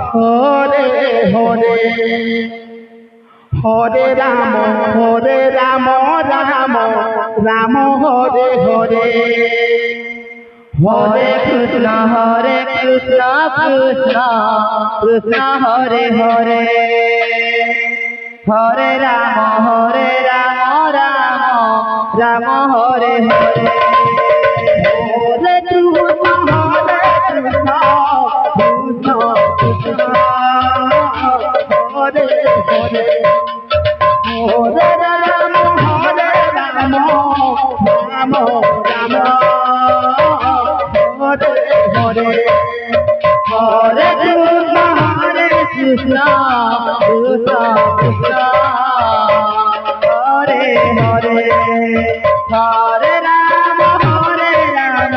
Hare Hare Hare Ram Ram Ram Hare Hare Hare Krishna Krishna Krishna Hare Hare Hare Ram Ram Ram Hare Hare Hare Krishna Krishna Krishna Hare Hare Hare Ram Ram Ram Hare Hare Hare Krishna Krishna Krishna Hare Hare Hare Ram Ram Ram Hare Hare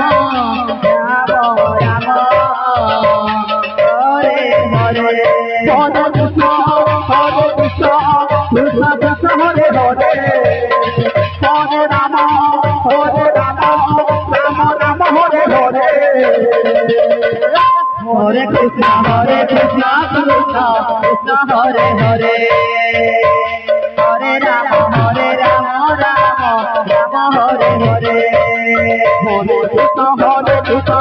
Hare Krishna Krishna Krishna Hare Hare Hare Ram Ram Ram Hare Hare Hare Krishna Krishna Krishna Hare Hare Hare Ram Ram Ram Hare Hare Hare Krishna Krishna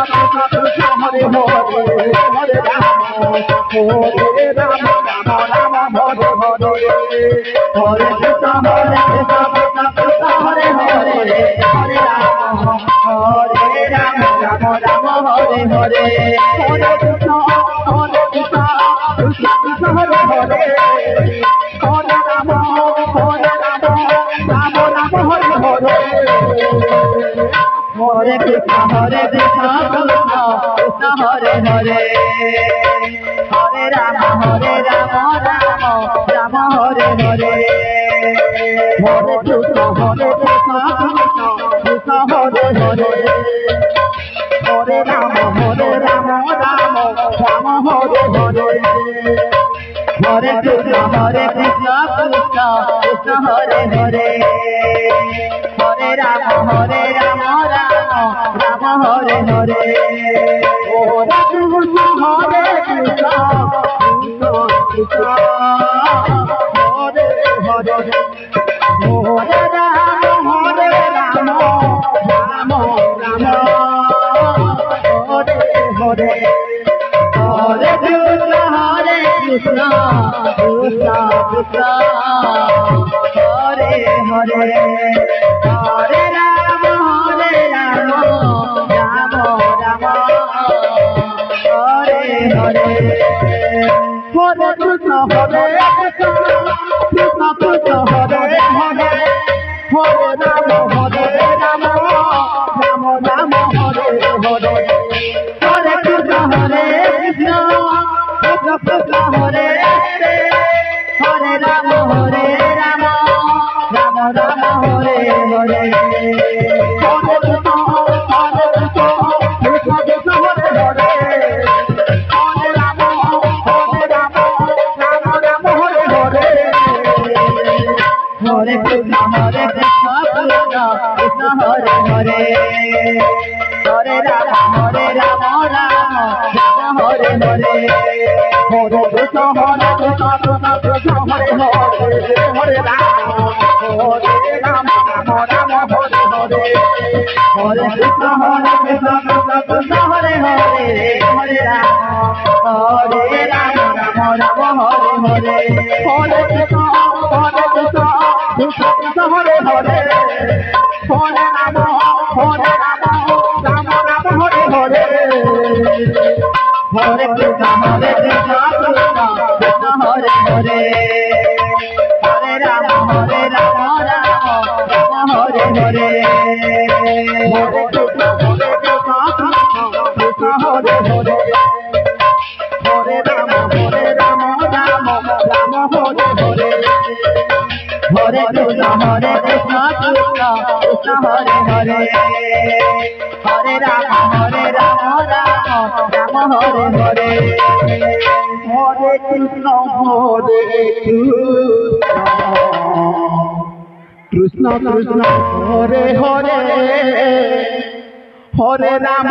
Krishna Hare Hare Hare Ram Ram Hare Hare Hare Krishna Krishna Krishna Hare Hare Hare Ram Ram Hare Hare Hare Krishna Krishna Krishna Hare Hare Hare Ram Ram Hare Hare Hare Krishna Krishna Krishna Hare Hare Hare Ram Ram Ram Hare Hare Hare Krishna Krishna Krishna Hare Hare Hare Ram Ram Ram Hare Hare Hare Krishna Krishna Krishna Hare Hare Hare Ram Ram Ram Hare Hare Hare Krishna Krishna Krishna Hare Hare Hare Ram Ram Ram Hare Hare Hare Krishna Krishna Krishna Krishna Hare Hare Hare Ram Ram Ram Hare Hare Hare Krishna Krishna Krishna Hare Hare Hare Ram Ram Ram Hare Hare Hare Krishna Krishna Krishna Hare Hare Hare Ram Ram Ram Hare Hare Hare Krishna Krishna Krishna Hare Hare Hare Ram Ram Hare Hare Hare Krishna Krishna Krishna Hare Hare Hare Ram Ram Ram Hare Hare Hare Krishna Krishna Krishna Hare Hare Hare Ram Ram Hare Hare Hare Krishna Krishna Hare Hare Hare Ram Ram Hare Hare Hare Krishna Krishna Krishna Hare Hare Hare Ram Ram Hare Hare Hare Krishna Krishna Krishna Hare Hare Hare Ram Ram Hare Hare Hare Krishna Krishna Hare Hare Hare Ram Ram Hare Hare Hare Krishna Krishna Krishna Hare Hare Hare Ram Ram Hare Hare Hare Krishna Krishna Krishna Hare Hare Hare Ram